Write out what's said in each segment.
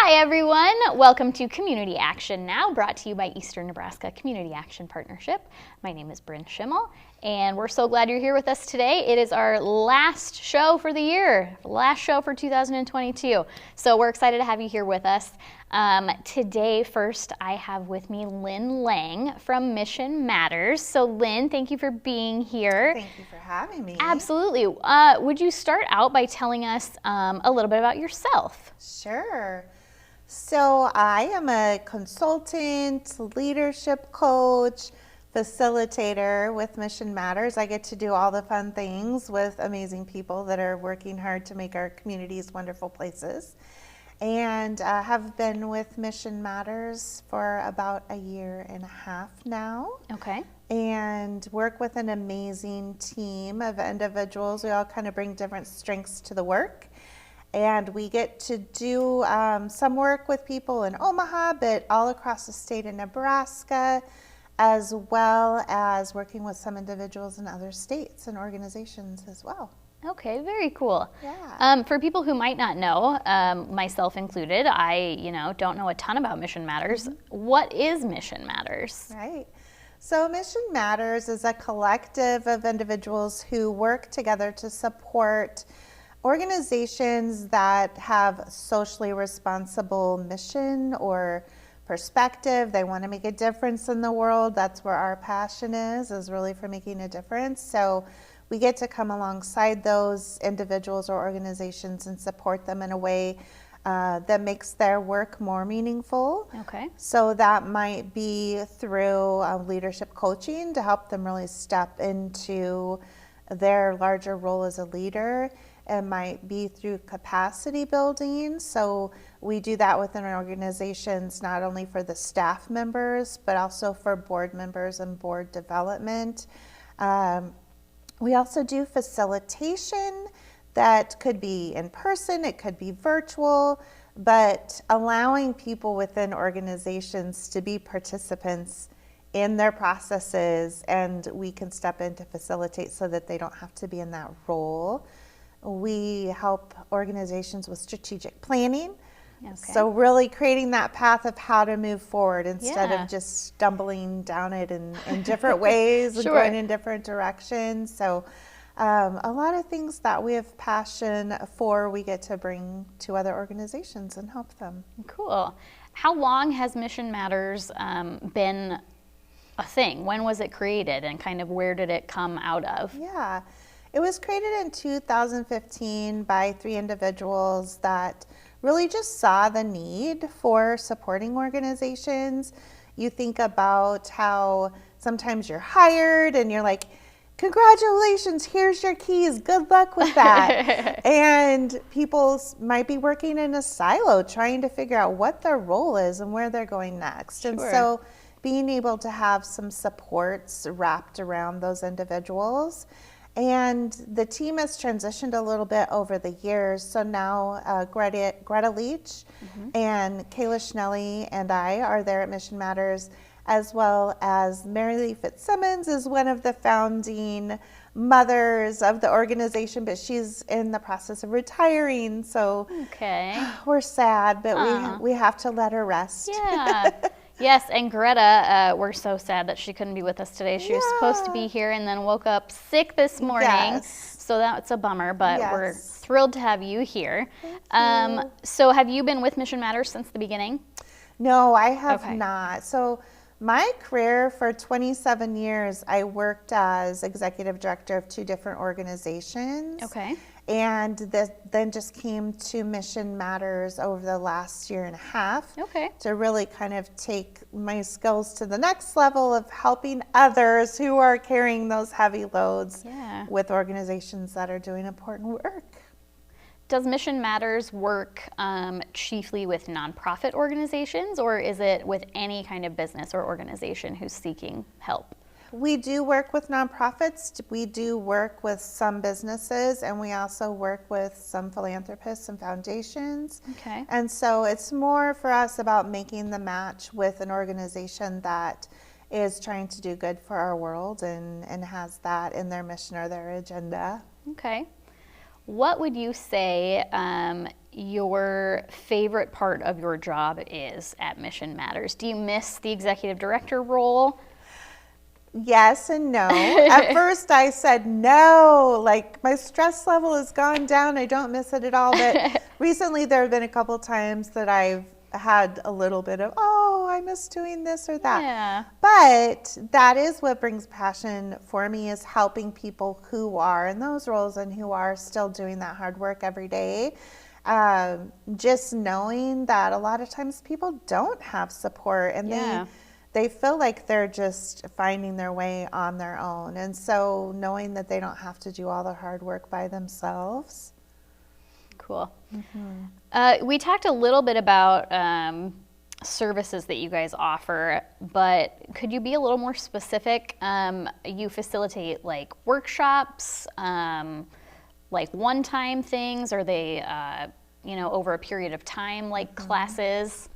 Hi everyone, welcome to Community Action Now, brought to you by Eastern Nebraska Community Action Partnership. My name is Bryn Schimmel, and we're so glad you're here with us today. It is our last show for the year, last show for 2022. So we're excited to have you here with us. Today, first, I have with me Lynne Lange from Mission Matters. So Lynne, thank you for being here. Thank you for having me. Absolutely. Would you start out by telling us a little bit about yourself? Sure. So I am a consultant, leadership coach, facilitator with Mission Matters. I get to do all the fun things with amazing people that are working hard to make our communities wonderful places. And have been with Mission Matters for about a year and a half now. Okay. And work with an amazing team of individuals. We all kind of bring different strengths to the work. And we get to do some work with people in Omaha, but all across the state of Nebraska, as well as working with some individuals in other states and organizations as well. Okay, very cool. Yeah. For people who might not know, myself included, I don't know a ton about Mission Matters. What is Mission Matters? Right. So Mission Matters is a collective of individuals who work together to support organizations that have socially responsible mission or perspective. They want to make a difference in the world. That's where our passion is really for making a difference. So we get to come alongside those individuals or organizations and support them in a way that makes their work more meaningful. Okay. So that might be through leadership coaching to help them really step into their larger role as a leader. It might be through capacity building. So we do that within our organizations, not only for the staff members, but also for board members and board development. We also do facilitation that could be in person, it could be virtual, but allowing people within organizations to be participants in their processes, and we can step in to facilitate so that they don't have to be in that role. We help organizations with strategic planning. Okay. So really creating that path of how to move forward instead Yeah. of just stumbling down it in different ways and Sure. going in different directions. So a lot of things that we have passion for, we get to bring to other organizations and help them. Cool. How long has Mission Matters been a thing? When was it created, and kind of where did it come out of? Yeah, it was created in 2015 by 3 individuals that really just saw the need for supporting organizations. You think about how sometimes you're hired and you're like, congratulations, here's your keys, good luck with that. And people might be working in a silo trying to figure out what their role is and where they're going next. Sure. And so being able to have some supports wrapped around those individuals. And the team has transitioned a little bit over the years. So now Greta Leach and Kayla Schnelly and I are there at Mission Matters, as well as Mary Lee Fitzsimmons is one of the founding mothers of the organization, but she's in the process of retiring. So Okay. we're sad, but we have to let her rest. Yeah. Yes, and Greta, we're so sad that she couldn't be with us today. She was supposed to be here and then woke up sick this morning. Yes. So that's a bummer, but we're Yes. thrilled to have you here. Thank you. So have you been with Mission Matters since the beginning? No, I have Okay. not. So my career for 27 years, I worked as executive director of 2 different organizations. Okay. And then just came to Mission Matters over the last year and a half. Okay. To really kind of take my skills to the next level of helping others who are carrying those heavy loads with organizations that are doing important work. Does Mission Matters work chiefly with nonprofit organizations, or is it with any kind of business or organization who's seeking help? We do work with nonprofits. We do work with some businesses, and we also work with some philanthropists and foundations. Okay. And so it's more for us about making the match with an organization that is trying to do good for our world and has that in their mission or their agenda. Okay. What would you say your favorite part of your job is at Mission Matters. Do you miss the executive director role? Yes and no. At first I said no, like my stress level has gone down. I don't miss it at all. But recently there have been a couple times that I've had a little bit of, oh, I miss doing this or that. Yeah. But that is what brings passion for me, is helping people who are in those roles and who are still doing that hard work every day. Just knowing that a lot of times people don't have support, and they feel like they're just finding their way on their own. And so knowing that they don't have to do all the hard work by themselves. Cool. We talked a little bit about services that you guys offer, but could you be a little more specific? You facilitate like workshops, like one-time things? Are they, over a period of time, like classes?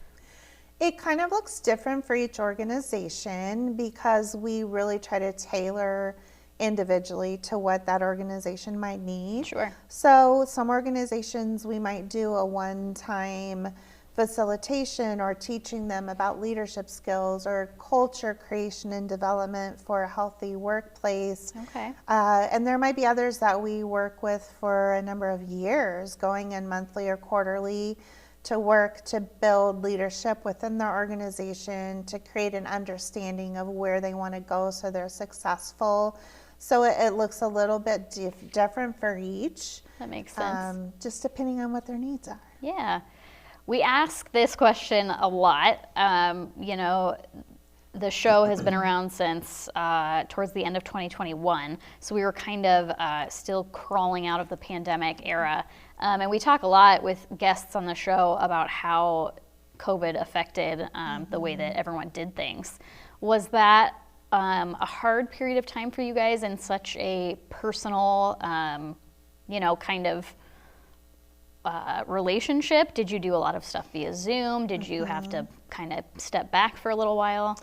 It kind of looks different for each organization, because we really try to tailor individually to what that organization might need. Sure. So some organizations, we might do a one-time facilitation or teaching them about leadership skills or culture creation and development for a healthy workplace. Okay. And there might be others that we work with for a number of years, going in monthly or quarterly to work to build leadership within their organization, to create an understanding of where they want to go so they're successful. So it looks a little bit different for each. That makes sense. Just depending on what their needs are. Yeah. We ask this question a lot. The show has been around since towards the end of 2021, so we were kind of still crawling out of the pandemic era. And we talk a lot with guests on the show about how COVID affected the way that everyone did things. Was that a hard period of time for you guys in such a personal, kind of relationship? Did you do a lot of stuff via Zoom? Did you have to kind of step back for a little while?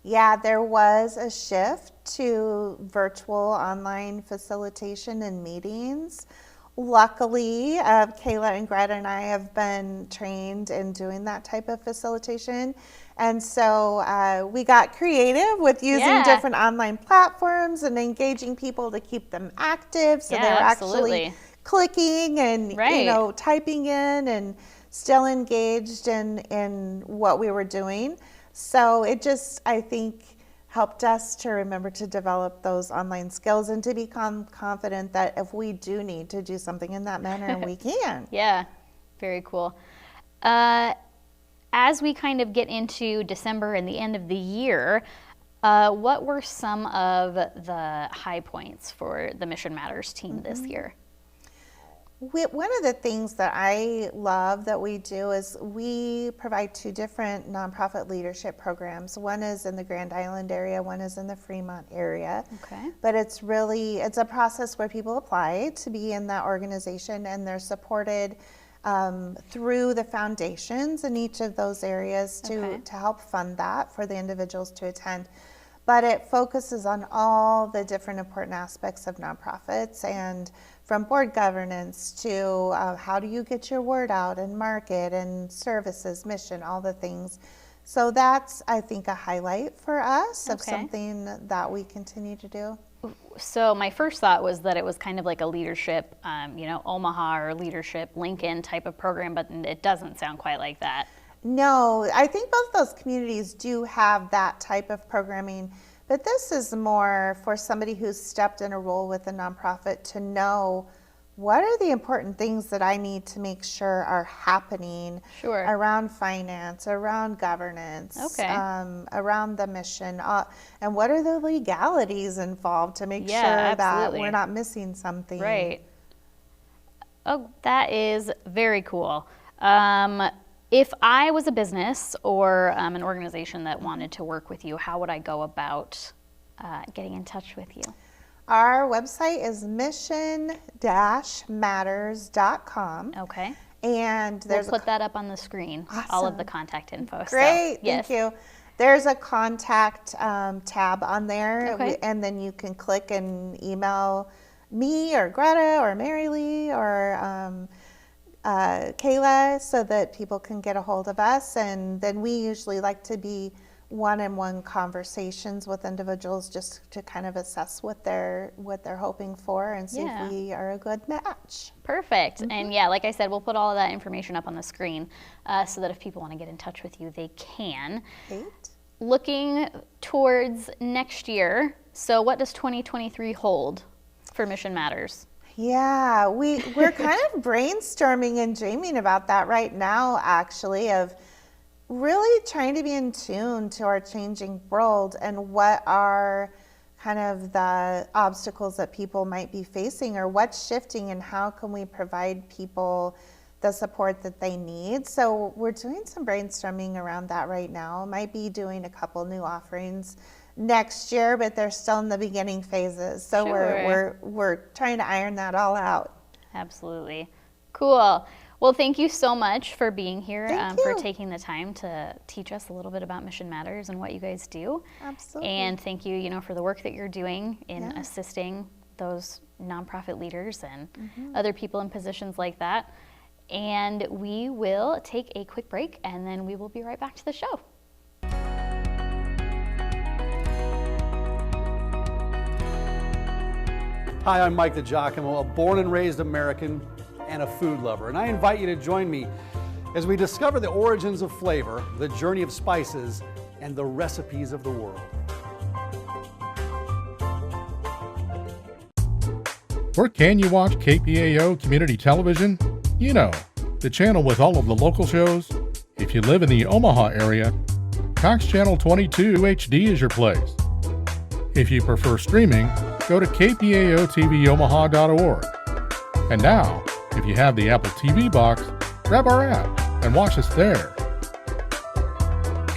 Yeah, there was a shift to virtual online facilitation and meetings. Luckily, Kayla and Greta and I have been trained in doing that type of facilitation. And so we got creative with using different online platforms and engaging people to keep them active. So they were actually clicking and typing in and still engaged in what we were doing. So it just, I think, helped us to remember to develop those online skills and to become confident that if we do need to do something in that manner, we can. Yeah, very cool. As we kind of get into December and the end of the year, what were some of the high points for the Mission Matters team this year? One of the things that I love that we do is we provide two different nonprofit leadership programs. One is in the Grand Island area, one is in the Fremont area. Okay. But it's a process where people apply to be in that organization, and they're supported through the foundations in each of those areas to help fund that for the individuals to attend. But it focuses on all the different important aspects of nonprofits, and from board governance to how do you get your word out and market and services, mission, all the things. So that's, I think, a highlight for us of something that we continue to do. So my first thought was that it was kind of like a leadership, Omaha or leadership Lincoln type of program, but it doesn't sound quite like that. No, I think both those communities do have that type of programming, but this is more for somebody who's stepped in a role with a nonprofit to know what are the important things that I need to make sure are happening around finance, around governance, around the mission, and what are the legalities involved to make sure that we're not missing something. Right. Oh, that is very cool. If I was a business or an organization that wanted to work with you, how would I go about getting in touch with you? Our website is mission-matters.com. Okay. And we'll put that up on the screen, all of the contact info. Great, thank you. There's a contact tab on there, and then you can click and email me or Greta or Mary Lee or Kayla, so that people can get a hold of us. And then we usually like to be one-on-one conversations with individuals just to kind of assess what they're hoping for and see if we are a good match. Perfect. And yeah, like I said, we'll put all of that information up on the screen so that if people want to get in touch with you, they can. Great. Looking towards next year, so what does 2023 hold for Mission Matters? Yeah, we're kind of brainstorming and dreaming about that right now, actually, of really trying to be in tune to our changing world and what are kind of the obstacles that people might be facing, or what's shifting, and how can we provide people the support that they need. So we're doing some brainstorming around that right now. Might be doing a couple new offerings next year, but they're still in the beginning phases. So we're trying to iron that all out. Absolutely. Cool. Well, thank you so much for being here, for you. taking the time to teach us a little bit about Mission Matters and what you guys do. Absolutely. And thank you, for the work that you're doing in assisting those nonprofit leaders and other people in positions like that. And we will take a quick break, and then we will be right back to the show. Hi, I'm Mike DiGiacomo, a born and raised American and a food lover, and I invite you to join me as we discover the origins of flavor, the journey of spices, and the recipes of the world. Where can you watch KPAO Community Television? The channel with all of the local shows. If you live in the Omaha area, Cox Channel 22 HD is your place. If you prefer streaming, go to kpaoTVOmaha.org. And now, if you have the Apple TV box, grab our app and watch us there.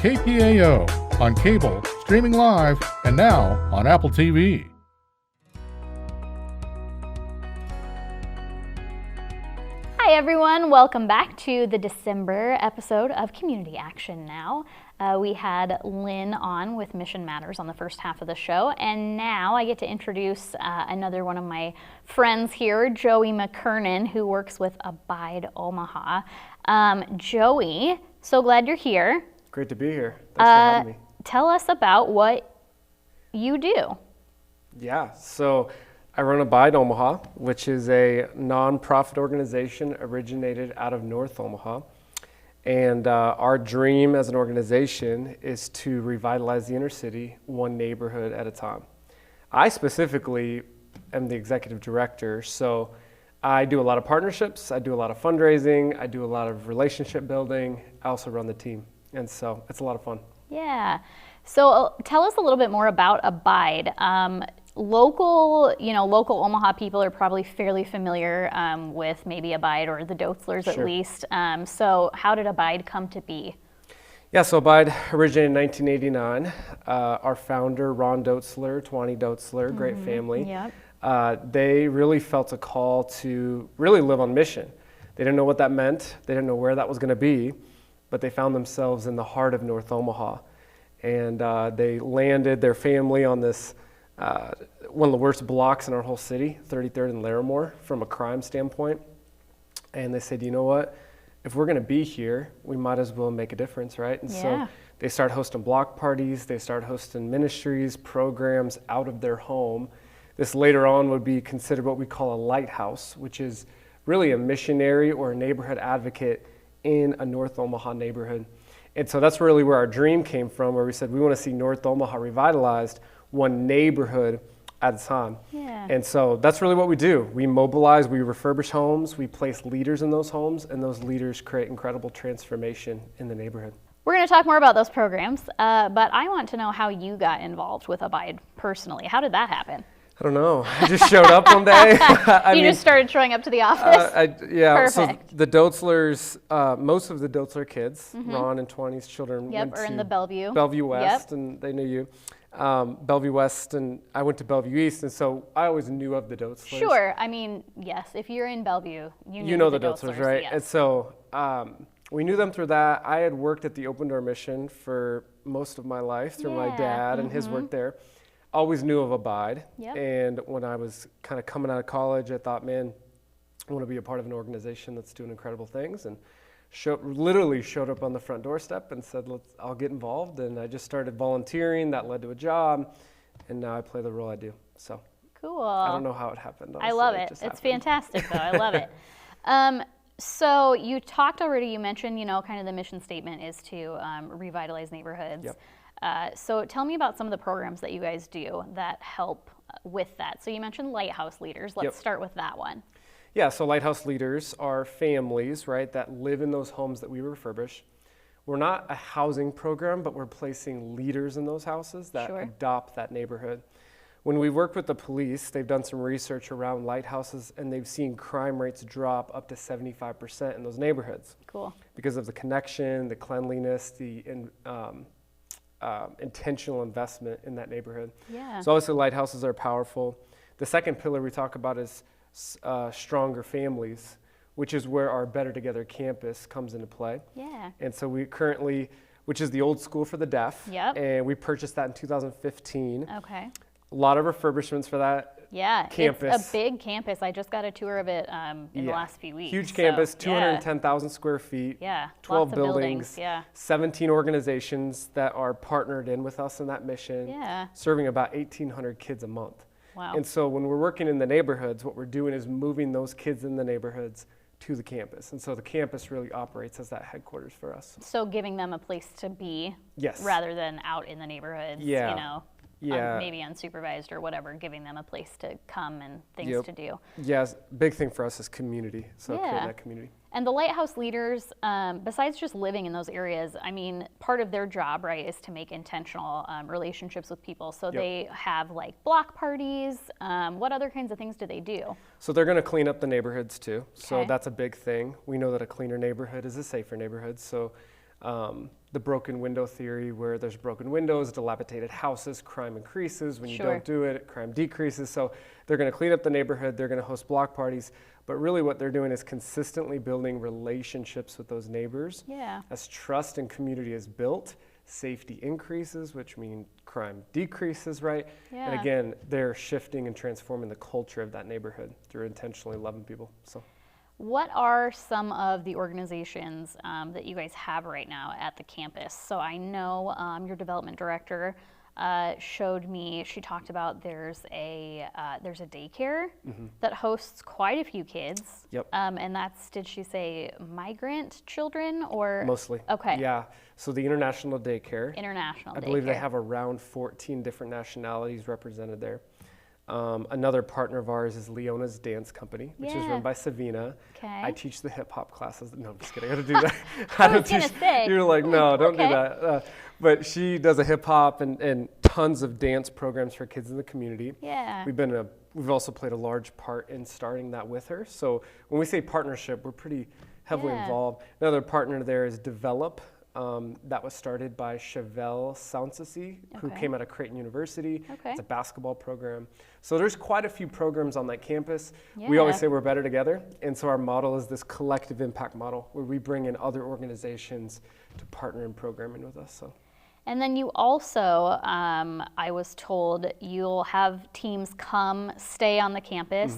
KPAO on cable, streaming live, and now on Apple TV. Hi everyone, welcome back to the December episode of Community Action Now. We had Lynne on with Mission Matters on the first half of the show, and now I get to introduce another one of my friends here, Joey McKernan, who works with Abide Omaha. Joey, so glad you're here. Great to be here. Thanks for having me. Tell us about what you do. Yeah, so I run Abide Omaha, which is a nonprofit organization originated out of North Omaha. And our dream as an organization is to revitalize the inner city one neighborhood at a time. I specifically am the executive director, so I do a lot of partnerships, I do a lot of fundraising, I do a lot of relationship building, I also run the team. And so it's a lot of fun. Yeah. So tell us a little bit more about Abide. Local Omaha people are probably fairly familiar with maybe Abide or the Dotzlers at least. So how did Abide come to be? Yeah, so Abide originated in 1989. Our founder, Ron Dotzler, Twani Dotzler, great family. Yep. They really felt a call to really live on mission. They didn't know what that meant. They didn't know where that was going to be, but they found themselves in the heart of North Omaha. And they landed their family on this one of the worst blocks in our whole city, 33rd and Larimore, from a crime standpoint. And they said, you know what, if we're going to be here, we might as well make a difference, right? And so they start hosting block parties, they start hosting ministries, programs out of their home. This later on would be considered what we call a lighthouse, which is really a missionary or a neighborhood advocate in a North Omaha neighborhood. And so that's really where our dream came from, where we said we want to see North Omaha revitalized one neighborhood at a time. Yeah. And so that's really what we do. We mobilize, we refurbish homes, we place leaders in those homes, and those leaders create incredible transformation in the neighborhood. We're going to talk more about those programs, but I want to know how you got involved with Abide personally. How did that happen? I don't know. I just showed up one day. Just started showing up to the office? Yeah. Perfect. So the Dotzlers, most of the Dotzler kids, Ron and 20's children, went are in to the Bellevue West, Yep. and they knew you. Bellevue West, and I went to Bellevue East, and so I always knew of the Dotzlers. Sure. I mean, yes, if you're in Bellevue, you know the Dotzlers, right? Yes. And so we knew them through that. I had worked at the Open Door Mission for most of my life through my dad and his work there. Always knew of Abide. Yep. And when I was kind of coming out of college, I thought, man, I want to be a part of an organization that's doing incredible things, and literally showed up on the front doorstep and said, I'll get involved. And I just started volunteering. That led to a job, and now I play the role I do. So cool. I don't know how it happened. Honestly. I love it. It's fantastic, though. I love it. So you talked already, you mentioned, kind of the mission statement is to revitalize neighborhoods. Yep. So tell me about some of the programs that you guys do that help with that. So you mentioned Lighthouse Leaders. Let's start with that one. Yeah, so Lighthouse Leaders are families, right, that live in those homes that we refurbish. We're not a housing program, but we're placing leaders in those houses that adopt that neighborhood. When we work with the police, they've done some research around lighthouses, and they've seen crime rates drop up to 75% in those neighborhoods. Cool. Because of the connection, the cleanliness, the intentional investment in that neighborhood. Yeah. So obviously lighthouses are powerful. The second pillar we talk about is stronger families, which is where our Better Together campus comes into play. Yeah. And so we currently, which is the old school for the deaf. Yep. And we purchased that in 2015. Okay. A lot of refurbishments for that campus. It's a big campus. I just got a tour of it in the last few weeks. Huge campus, 210,000 square feet. Yeah. 12 lots of buildings. Yeah. 17 organizations that are partnered in with us in that mission. Yeah. Serving about 1,800 kids a month. Wow. And so when we're working in the neighborhoods, what we're doing is moving those kids in the neighborhoods to the campus. And so the campus really operates as that headquarters for us. So giving them a place to be rather than out in the neighborhoods, maybe unsupervised or whatever, giving them a place to come and things to do. Yes, big thing for us is community, so creating that community. And the Lighthouse Leaders, besides just living in those areas, I mean, part of their job, right, is to make intentional relationships with people. So they have like block parties. What other kinds of things do they do? So they're going to clean up the neighborhoods too. So that's a big thing. We know that a cleaner neighborhood is a safer neighborhood. So the broken window theory, where there's broken windows, dilapidated houses, crime increases. When you don't do it, crime decreases. So they're going to clean up the neighborhood. They're going to host block parties. But really what they're doing is consistently building relationships with those neighbors. Yeah. As trust and community is built, safety increases, which means crime decreases, right? Yeah. And again, they're shifting and transforming the culture of that neighborhood through intentionally loving people. So. What are some of the organizations that you guys have right now at the campus? So I know your development director showed me, she talked about there's a daycare that hosts quite a few kids. Yep. And that's, did she say migrant children or? Mostly. Okay. Yeah. So the International Daycare. I believe they have around 14 different nationalities represented there. Another partner of ours is Leona's Dance Company, which is run by Savina. Okay. I teach the hip hop classes. No, I'm just kidding. I got to do that. I was going to say. You're like, no, don't do that. But she does a hip hop and tons of dance programs for kids in the community. Yeah. We've also played a large part in starting that with her. So when we say partnership, we're pretty heavily involved. Another partner there is Develop. That was started by Chevelle Sanssouci, who came out of Creighton University. It's a basketball program. So there's quite a few programs on that campus. Yeah. We always say we're better together. And so our model is this collective impact model where we bring in other organizations to partner in programming with us. So. And then you also, I was told, you'll have teams come stay on the campus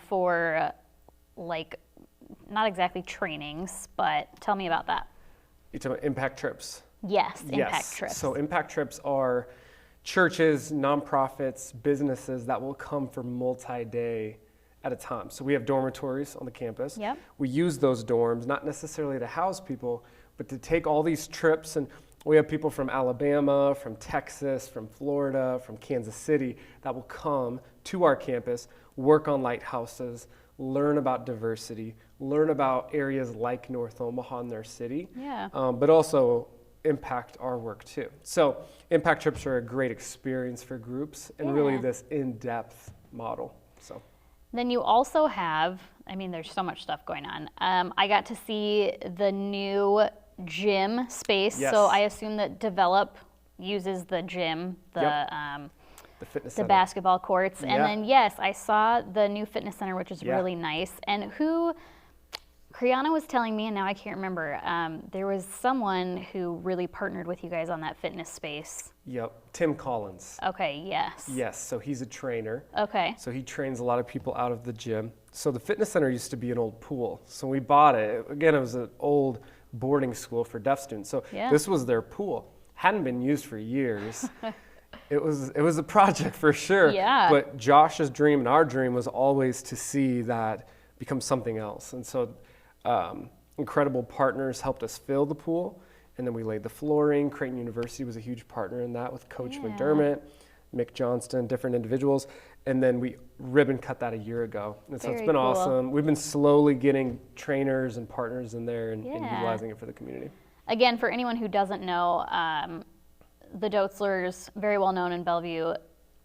for like, not exactly trainings, but tell me about that. You're talking about impact trips? Yes, impact trips. So impact trips are churches, nonprofits, businesses that will come for multi-day at a time. So we have dormitories on the campus. Yep. We use those dorms, not necessarily to house people, but to take all these trips. And we have people from Alabama, from Texas, from Florida, from Kansas City that will come to our campus, work on lighthouses, learn about diversity, learn about areas like North Omaha in their city, but also impact our work too. So impact trips are a great experience for groups and really this in-depth model. So. Then you also have, I mean, there's so much stuff going on. I got to see the new gym space. Yes. So I assume that Develop uses the gym, the fitness the center. Basketball courts. And then, yes, I saw the new fitness center, which is really nice. And Kriana was telling me, and now I can't remember, there was someone who really partnered with you guys on that fitness space. Yep, Tim Collins. Okay, yes. Yes, so he's a trainer. Okay. So he trains a lot of people out of the gym. So the fitness center used to be an old pool. So we bought it. Again, it was an old boarding school for deaf students. So this was their pool. Hadn't been used for years. It was a project for sure. Yeah. But Josh's dream and our dream was always to see that become something else. And so incredible partners helped us fill the pool. And then we laid the flooring. Creighton University was a huge partner in that with Coach McDermott, Mick Johnston, different individuals. And then we ribbon cut that a year ago. And so it's been awesome. We've been slowly getting trainers and partners in there and utilizing it for the community. Again, for anyone who doesn't know, the Dotzlers, very well known in Bellevue,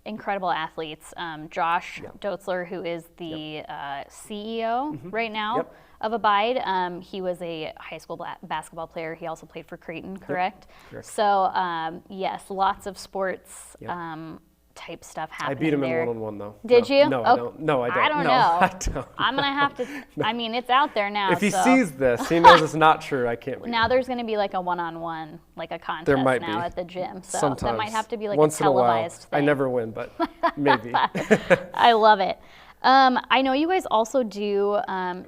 incredible athletes. Josh Dotzler, who is the CEO right now of Abide, he was a high school basketball player. He also played for Creighton, correct? Correct. So yes, lots of sports type stuff happening. I beat him there. in one-on-one though. Did you? No, I don't. No, I don't. I don't no, know. I don't. I'm gonna have to. I mean, it's out there now. If he so. sees this, he knows it's not true. I can't. Now there's going to be like a one-on-one, like a contest There might now be. at the gym. So Sometimes. that might have to be like Once a televised in a while. thing. I never win, but maybe. I love it. I know you guys also do,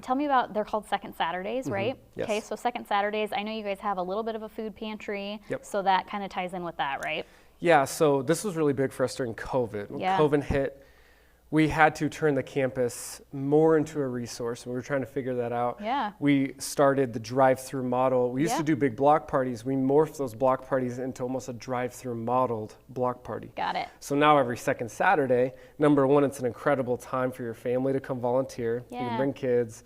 tell me about, they're called Second Saturdays, right? Yes. Okay, so Second Saturdays, I know you guys have a little bit of a food pantry. Yep. So that kind of ties in with that, right? Yeah, so this was really big for us during COVID. When COVID hit, we had to turn the campus more into a resource, and we were trying to figure that out. Yeah. We started the drive-through model. We used to do big block parties. We morphed those block parties into almost a drive-through modeled block party. Got it. So now every second Saturday, number one, it's an incredible time for your family to come volunteer. You can bring kids.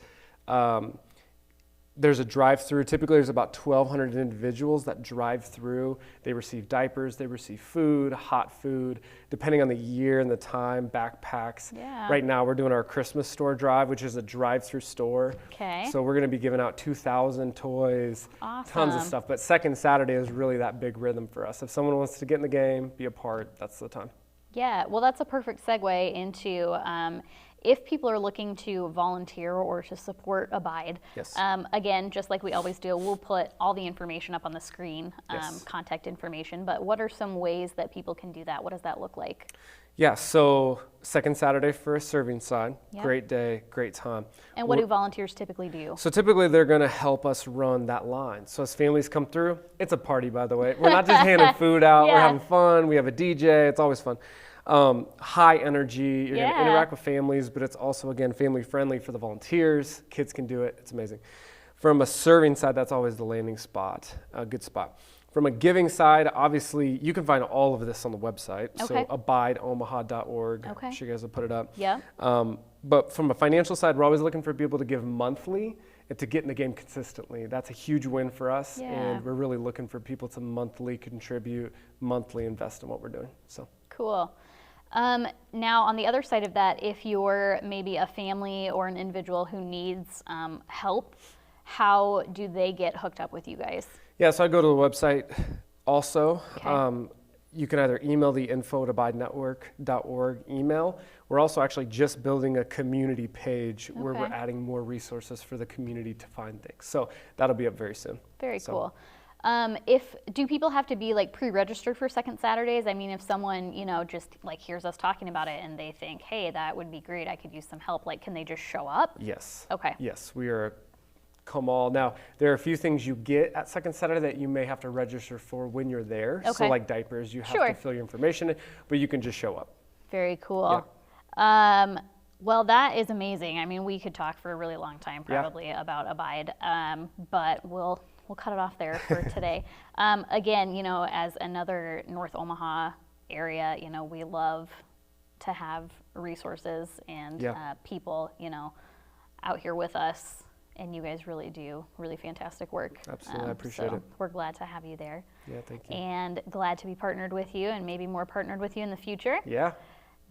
There's a drive-through. Typically, there's about 1,200 individuals that drive through. They receive diapers, they receive food, hot food, depending on the year and the time, backpacks. Yeah. Right now, we're doing our Christmas store drive, which is a drive-through store. Okay. So we're going to be giving out 2,000 toys, Awesome. tons of stuff. But second Saturday is really that big rhythm for us. If someone wants to get in the game, be a part, that's the time. Yeah, well, that's a perfect segue into if people are looking to volunteer or to support Abide. Yes. Again, just like we always do, we'll put all the information up on the screen, Yes. contact information. But what are some ways that people can do that? What does that look like? Yeah, so second Saturday for a serving side. Yep. Great day, great time. And what do volunteers typically do? So typically they're going to help us run that line. So as families come through, it's a party, by the way. We're not just handing food out. We're having fun. We have a DJ. It's always fun. High energy. You're going to interact with families, but it's also, again, family friendly for the volunteers. Kids can do it. It's amazing. From a serving side, that's always the landing spot, a good spot. From a giving side, obviously, you can find all of this on the website. Okay. So abideomaha.org. Okay. I'm sure you guys will put it up. Yeah. But from a financial side, we're always looking for people to give monthly and to get in the game consistently. That's a huge win for us. Yeah. And we're really looking for people to monthly contribute, monthly invest in what we're doing. So Cool. Now, on the other side of that, if you're maybe a family or an individual who needs help, how do they get hooked up with you guys? Yeah, so I go to the website also. Okay. You can either email the info@abidenetwork.org email. We're also actually just building a community page where we're adding more resources for the community to find things. So that'll be up very soon. Very cool. Do people have to be like pre-registered for Second Saturdays? I mean, if someone, just like hears us talking about it and they think, hey, that would be great, I could use some help, like, can they just show up? Yes. Okay. Yes, we are come all. Now, there are a few things you get at Second Saturday that you may have to register for when you're there. Okay. So like diapers, you have to fill your information in, but you can just show up. Very cool. Yeah. Well, that is amazing. I mean, we could talk for a really long time probably about Abide, but we'll cut it off there for today. Again, as another North Omaha area, we love to have resources and people, out here with us. And you guys really do really fantastic work. Absolutely, I appreciate it. We're glad to have you there. Yeah, thank you. And glad to be partnered with you and maybe more partnered with you in the future. Yeah.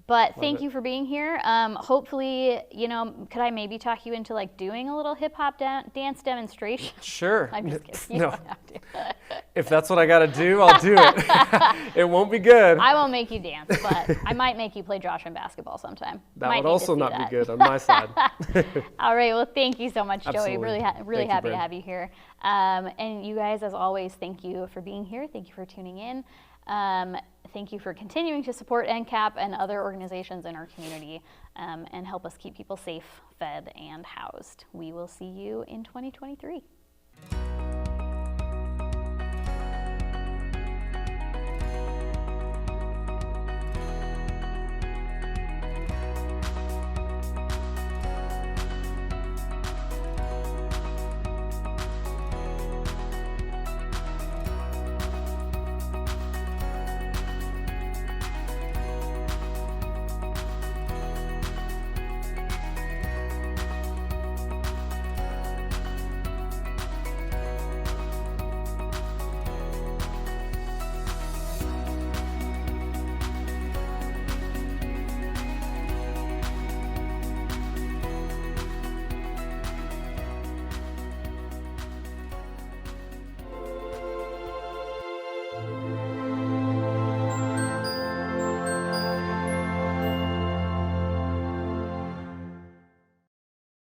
But thank you for being here. Hopefully, could I maybe talk you into like doing a little hip hop dance demonstration? Sure. I'm just kidding. You No. don't have to. If that's what I got to do, I'll do it. It won't be good. I won't make you dance, but I might make you play Josh in basketball sometime. That Might would need to also see not that. be good on my side. All right. Well, thank you so much, Joey. Absolutely. Really Thank you, happy to Bryn. have you here. And you guys, as always, thank you for being here. Thank you for tuning in. Thank you for continuing to support NCAP and other organizations in our community and help us keep people safe, fed, and housed. We will see you in 2023.